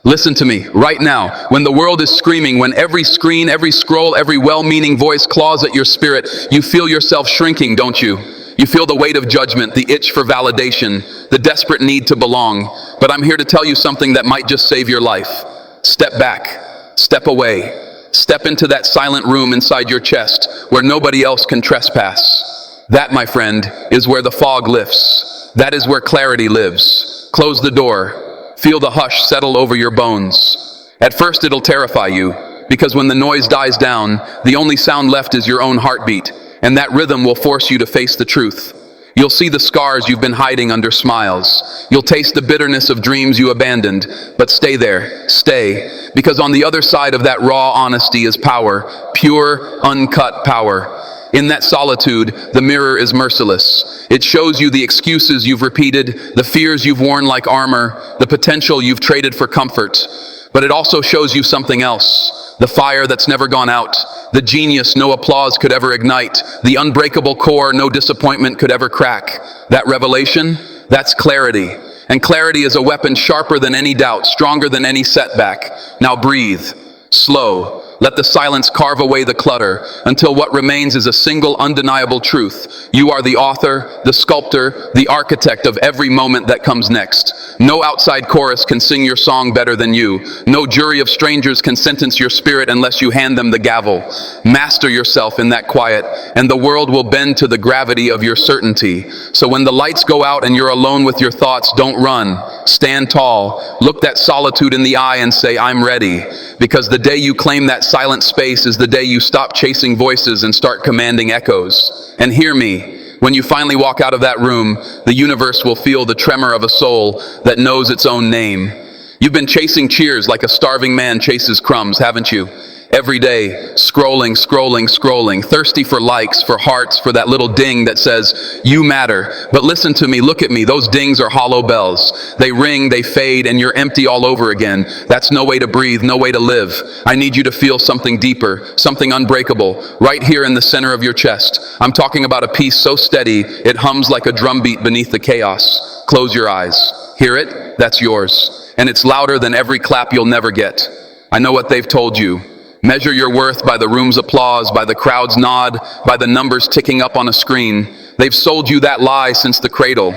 Listen to me, right now, when the world is screaming, when every screen, every scroll, every well-meaning voice claws at your spirit, you feel yourself shrinking, don't you? You feel the weight of judgment, the itch for validation, the desperate need to belong. But I'm here to tell you something that might just save your life. Step back, step away, step into that silent room inside your chest where nobody else can trespass. That, my friend, is where the fog lifts. That is where clarity lives. Close the door. Feel the hush settle over your bones. At first it'll terrify you, because when the noise dies down, the only sound left is your own heartbeat, and that rhythm will force you to face the truth. You'll see the scars you've been hiding under smiles. You'll taste the bitterness of dreams you abandoned, but stay there, stay, because on the other side of that raw honesty is power, pure, uncut power. In that solitude, the mirror is merciless. It shows you the excuses you've repeated, the fears you've worn like armor, the potential you've traded for comfort. But it also shows you something else, the fire that's never gone out, the genius no applause could ever ignite, the unbreakable core no disappointment could ever crack. That revelation, that's clarity. And clarity is a weapon sharper than any doubt, stronger than any setback. Now breathe, slow. Let the silence carve away the clutter until what remains is a single undeniable truth. You are the author, the sculptor, the architect of every moment that comes next. No outside chorus can sing your song better than you. No jury of strangers can sentence your spirit unless you hand them the gavel. Master yourself in that quiet, and the world will bend to the gravity of your certainty. So when the lights go out and you're alone with your thoughts, don't run. Stand tall. Look that solitude in the eye and say, I'm ready. Because the day you claim that silent space is the day you stop chasing voices and start commanding echoes. And hear me, when you finally walk out of that room, the universe will feel the tremor of a soul that knows its own name. You've been chasing cheers like a starving man chases crumbs, haven't you? Every day, scrolling, thirsty for likes, for hearts, for that little ding that says, you matter. But listen to me, look at me, those dings are hollow bells. They ring, they fade, and you're empty all over again. That's no way to breathe, no way to live. I need you to feel something deeper, something unbreakable, right here in the center of your chest. I'm talking about a peace so steady, it hums like a drumbeat beneath the chaos. Close your eyes. Hear it? That's yours. And it's louder than every clap you'll never get. I know what they've told you. Measure your worth by the room's applause, by the crowd's nod, by the numbers ticking up on a screen. They've sold you that lie since the cradle.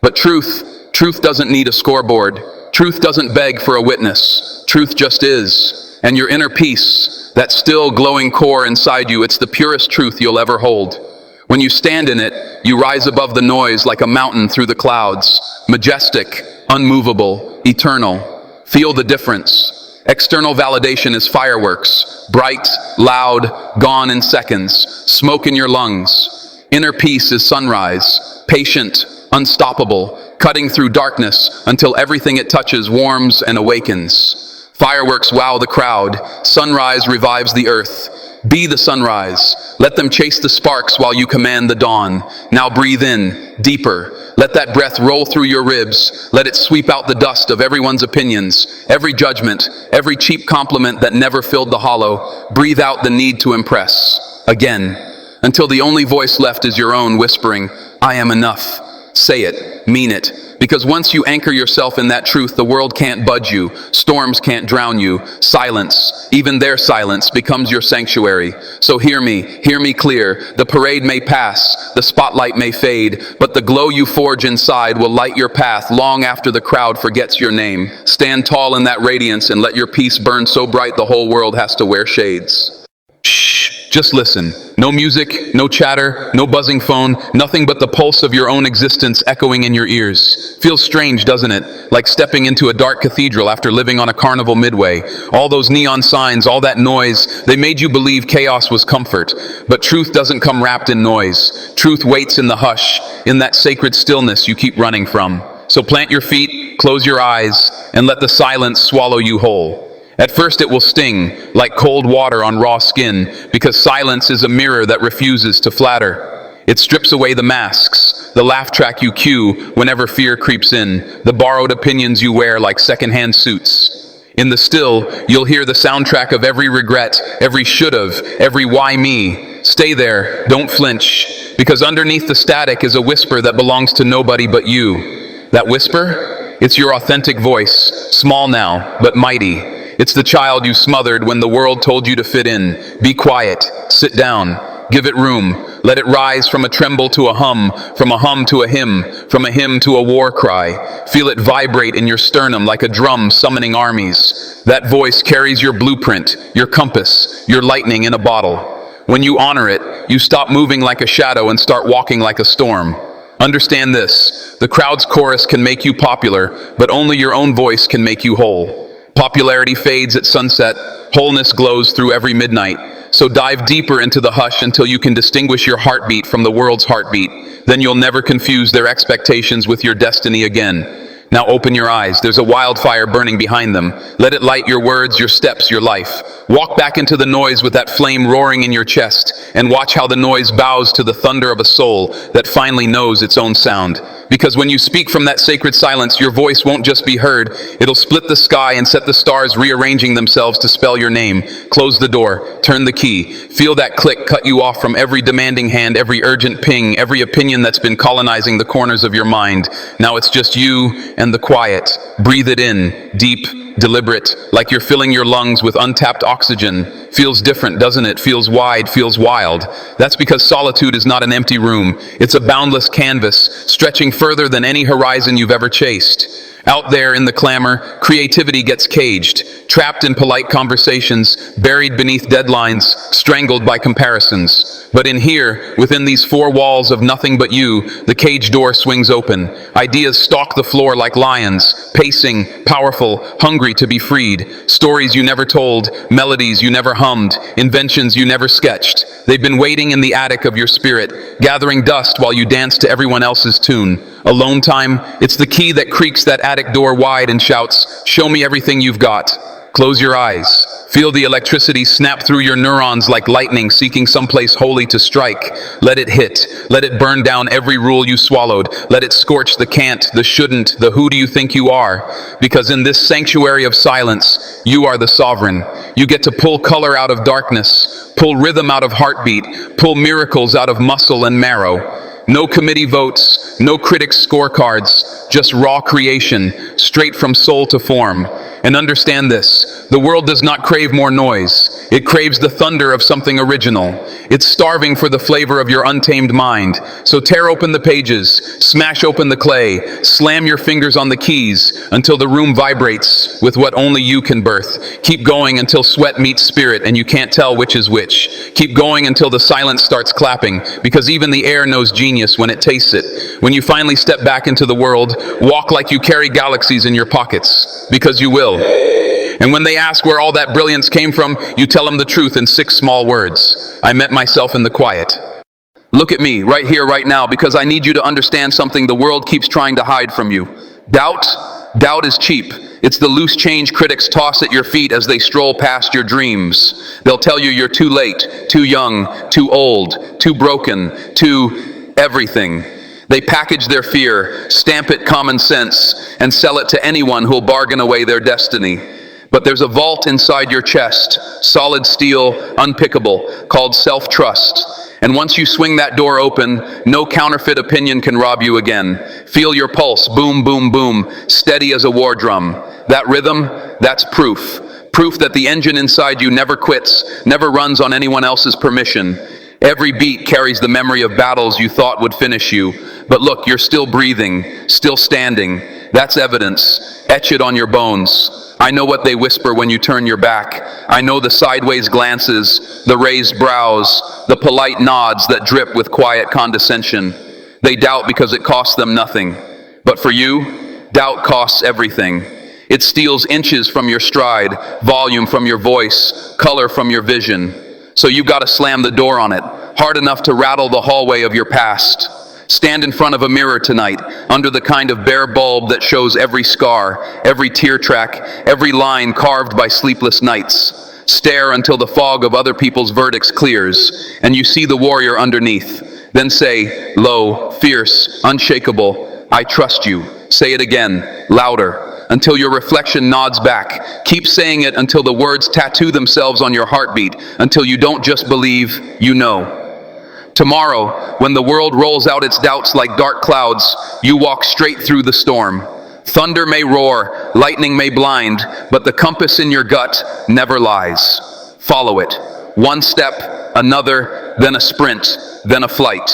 But truth doesn't need a scoreboard. Truth doesn't beg for a witness. Truth just is. And your inner peace, that still glowing core inside you, it's the purest truth you'll ever hold. When you stand in it, you rise above the noise like a mountain through the clouds. Majestic, unmovable, eternal. Feel the difference. External validation is fireworks, bright, loud, gone in seconds, smoke in your lungs. Inner peace is sunrise, patient, unstoppable, cutting through darkness until everything it touches warms and awakens. Fireworks wow the crowd, sunrise revives the earth. Be the sunrise. Let them chase the sparks while you command the dawn. Now breathe in, deeper. Let that breath roll through your ribs. Let it sweep out the dust of everyone's opinions, every judgment, every cheap compliment that never filled the hollow. Breathe out the need to impress. Again, until the only voice left is your own whispering, I am enough. Say it, mean it. Because once you anchor yourself in that truth, the world can't budge you. Storms can't drown you. Silence, even their silence, becomes your sanctuary. So hear me clear. The parade may pass, the spotlight may fade, but the glow you forge inside will light your path long after the crowd forgets your name. Stand tall in that radiance and let your peace burn so bright the whole world has to wear shades. Shh, just listen. No music, no chatter, no buzzing phone, nothing but the pulse of your own existence echoing in your ears. Feels strange, doesn't it? Like stepping into a dark cathedral after living on a carnival midway. All those neon signs, all that noise, they made you believe chaos was comfort. But truth doesn't come wrapped in noise. Truth waits in the hush, in that sacred stillness you keep running from. So plant your feet, close your eyes, and let the silence swallow you whole. At first it will sting, like cold water on raw skin, because silence is a mirror that refuses to flatter. It strips away the masks, the laugh track you cue whenever fear creeps in, the borrowed opinions you wear like secondhand suits. In the still, you'll hear the soundtrack of every regret, every should've, every why me. Stay there, don't flinch, because underneath the static is a whisper that belongs to nobody but you. That whisper? It's your authentic voice, small now, but mighty. It's the child you smothered when the world told you to fit in. Be quiet, sit down, give it room. Let it rise from a tremble to a hum, from a hum to a hymn, from a hymn to a war cry. Feel it vibrate in your sternum like a drum summoning armies. That voice carries your blueprint, your compass, your lightning in a bottle. When you honor it, you stop moving like a shadow and start walking like a storm. Understand this, the crowd's chorus can make you popular, but only your own voice can make you whole. Popularity fades at sunset, wholeness glows through every midnight. So dive deeper into the hush until you can distinguish your heartbeat from the world's heartbeat. Then you'll never confuse their expectations with your destiny again. Now open your eyes. There's a wildfire burning behind them. Let it light your words, your steps, your life. Walk back into the noise with that flame roaring in your chest, and watch how the noise bows to the thunder of a soul that finally knows its own sound. Because when you speak from that sacred silence, your voice won't just be heard, it'll split the sky and set the stars rearranging themselves to spell your name. Close the door, turn the key, feel that click cut you off from every demanding hand, every urgent ping, every opinion that's been colonizing the corners of your mind. Now it's just you and the quiet. Breathe it in, deep, deliberate, like you're filling your lungs with untapped oxygen. Feels different, doesn't it? Feels wide, feels wild. That's because solitude is not an empty room. It's a boundless canvas, stretching further than any horizon you've ever chased. Out there in the clamor, creativity gets caged, trapped in polite conversations, buried beneath deadlines, strangled by comparisons. But in here, within these four walls of nothing but you, the cage door swings open. Ideas stalk the floor like lions, pacing, powerful, hungry to be freed. Stories you never told, melodies you never hummed, inventions you never sketched. They've been waiting in the attic of your spirit, gathering dust while you dance to everyone else's tune. Alone time, it's the key that creaks that attic door wide and shouts, "Show me everything you've got." Close your eyes. Feel the electricity snap through your neurons like lightning seeking someplace holy to strike. Let it hit. Let it burn down every rule you swallowed. Let it scorch the can't, the shouldn't, the who do you think you are. Because in this sanctuary of silence, you are the sovereign. You get to pull color out of darkness, pull rhythm out of heartbeat, pull miracles out of muscle and marrow. No committee votes, no critics' scorecards, just raw creation, straight from soul to form. And understand this, the world does not crave more noise. It craves the thunder of something original. It's starving for the flavor of your untamed mind. So tear open the pages, smash open the clay, slam your fingers on the keys until the room vibrates with what only you can birth. Keep going until sweat meets spirit and you can't tell which is which. Keep going until the silence starts clapping, because even the air knows genius when it tastes it. When you finally step back into the world, walk like you carry galaxies in your pockets, because you will. And when they ask where all that brilliance came from, you tell them the truth in 6 small words. I met myself in the quiet. Look at me, right here, right now, because I need you to understand something the world keeps trying to hide from you. Doubt is cheap. It's the loose change critics toss at your feet as they stroll past your dreams. They'll tell you you're too late, too young, too old, too broken, too everything. They package their fear, stamp it common sense, and sell it to anyone who'll bargain away their destiny. But there's a vault inside your chest, solid steel, unpickable, called self-trust. And once you swing that door open, no counterfeit opinion can rob you again. Feel your pulse, boom, boom, boom, steady as a war drum. That rhythm, that's proof. Proof that the engine inside you never quits, never runs on anyone else's permission. Every beat carries the memory of battles you thought would finish you. But look, you're still breathing, still standing. That's evidence. Etch it on your bones. I know what they whisper when you turn your back. I know the sideways glances, the raised brows, the polite nods that drip with quiet condescension. They doubt because it costs them nothing. But for you, doubt costs everything. It steals inches from your stride, volume from your voice, color from your vision. So you've got to slam the door on it, hard enough to rattle the hallway of your past. Stand in front of a mirror tonight, under the kind of bare bulb that shows every scar, every tear track, every line carved by sleepless nights. Stare until the fog of other people's verdicts clears, and you see the warrior underneath. Then say, low, fierce, unshakable, I trust you. Say it again, louder, until your reflection nods back. Keep saying it until the words tattoo themselves on your heartbeat, until you don't just believe, you know. Tomorrow, when the world rolls out its doubts like dark clouds, you walk straight through the storm. Thunder may roar, lightning may blind, but the compass in your gut never lies. Follow it. One step, another, then a sprint, then a flight.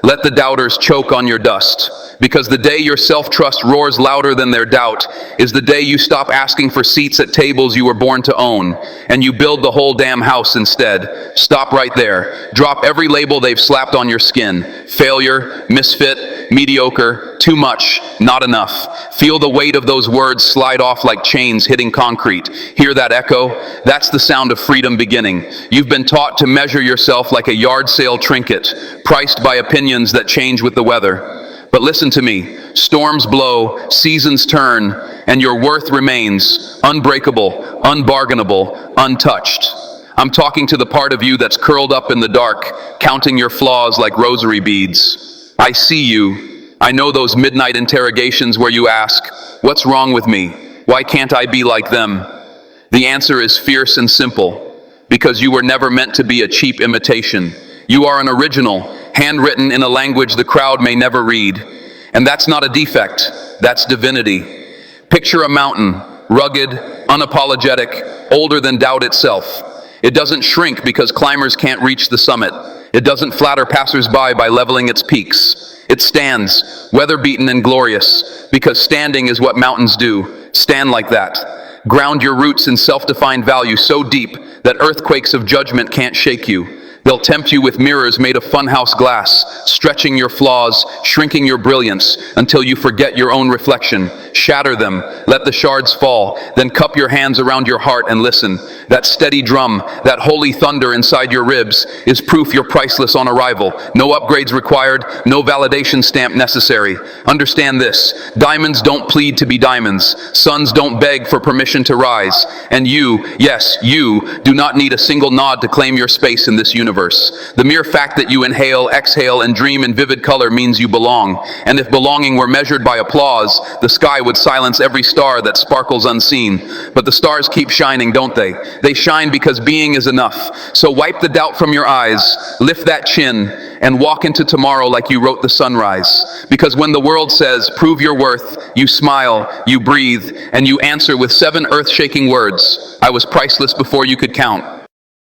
Let the doubters choke on your dust, because the day your self-trust roars louder than their doubt is the day you stop asking for seats at tables you were born to own, and you build the whole damn house instead. Stop right there. Drop every label they've slapped on your skin. Failure, misfit, mediocre, too much, not enough. Feel the weight of those words slide off like chains hitting concrete. Hear that echo? That's the sound of freedom beginning. You've been taught to measure yourself like a yard sale trinket, priced by opinions that change with the weather. But listen to me. Storms blow, seasons turn, and your worth remains unbreakable, unbargainable, untouched. I'm talking to the part of you that's curled up in the dark, counting your flaws like rosary beads. I see you. I know those midnight interrogations where you ask, what's wrong with me? Why can't I be like them? The answer is fierce and simple, because you were never meant to be a cheap imitation. You are an original, handwritten in a language the crowd may never read. And that's not a defect, that's divinity. Picture a mountain, rugged, unapologetic, older than doubt itself. It doesn't shrink because climbers can't reach the summit. It doesn't flatter passersby by leveling its peaks. It stands, weather-beaten and glorious, because standing is what mountains do. Stand like that. Ground your roots in self-defined value so deep that earthquakes of judgment can't shake you. They'll tempt you with mirrors made of funhouse glass, stretching your flaws, shrinking your brilliance, until you forget your own reflection. Shatter them, let the shards fall, then cup your hands around your heart and listen. That steady drum, that holy thunder inside your ribs, is proof you're priceless on arrival. No upgrades required, no validation stamp necessary. Understand this, diamonds don't plead to be diamonds, suns don't beg for permission to rise, and you, yes, you, do not need a single nod to claim your space in this universe. The mere fact that you inhale, exhale, and dream in vivid color means you belong. And if belonging were measured by applause, the sky would silence every star that sparkles unseen. But the stars keep shining, don't they? They shine because being is enough. So wipe the doubt from your eyes, lift that chin, and walk into tomorrow like you wrote the sunrise. Because when the world says, prove your worth, you smile, you breathe, and you answer with 7 earth-shaking words. I was priceless before you could count.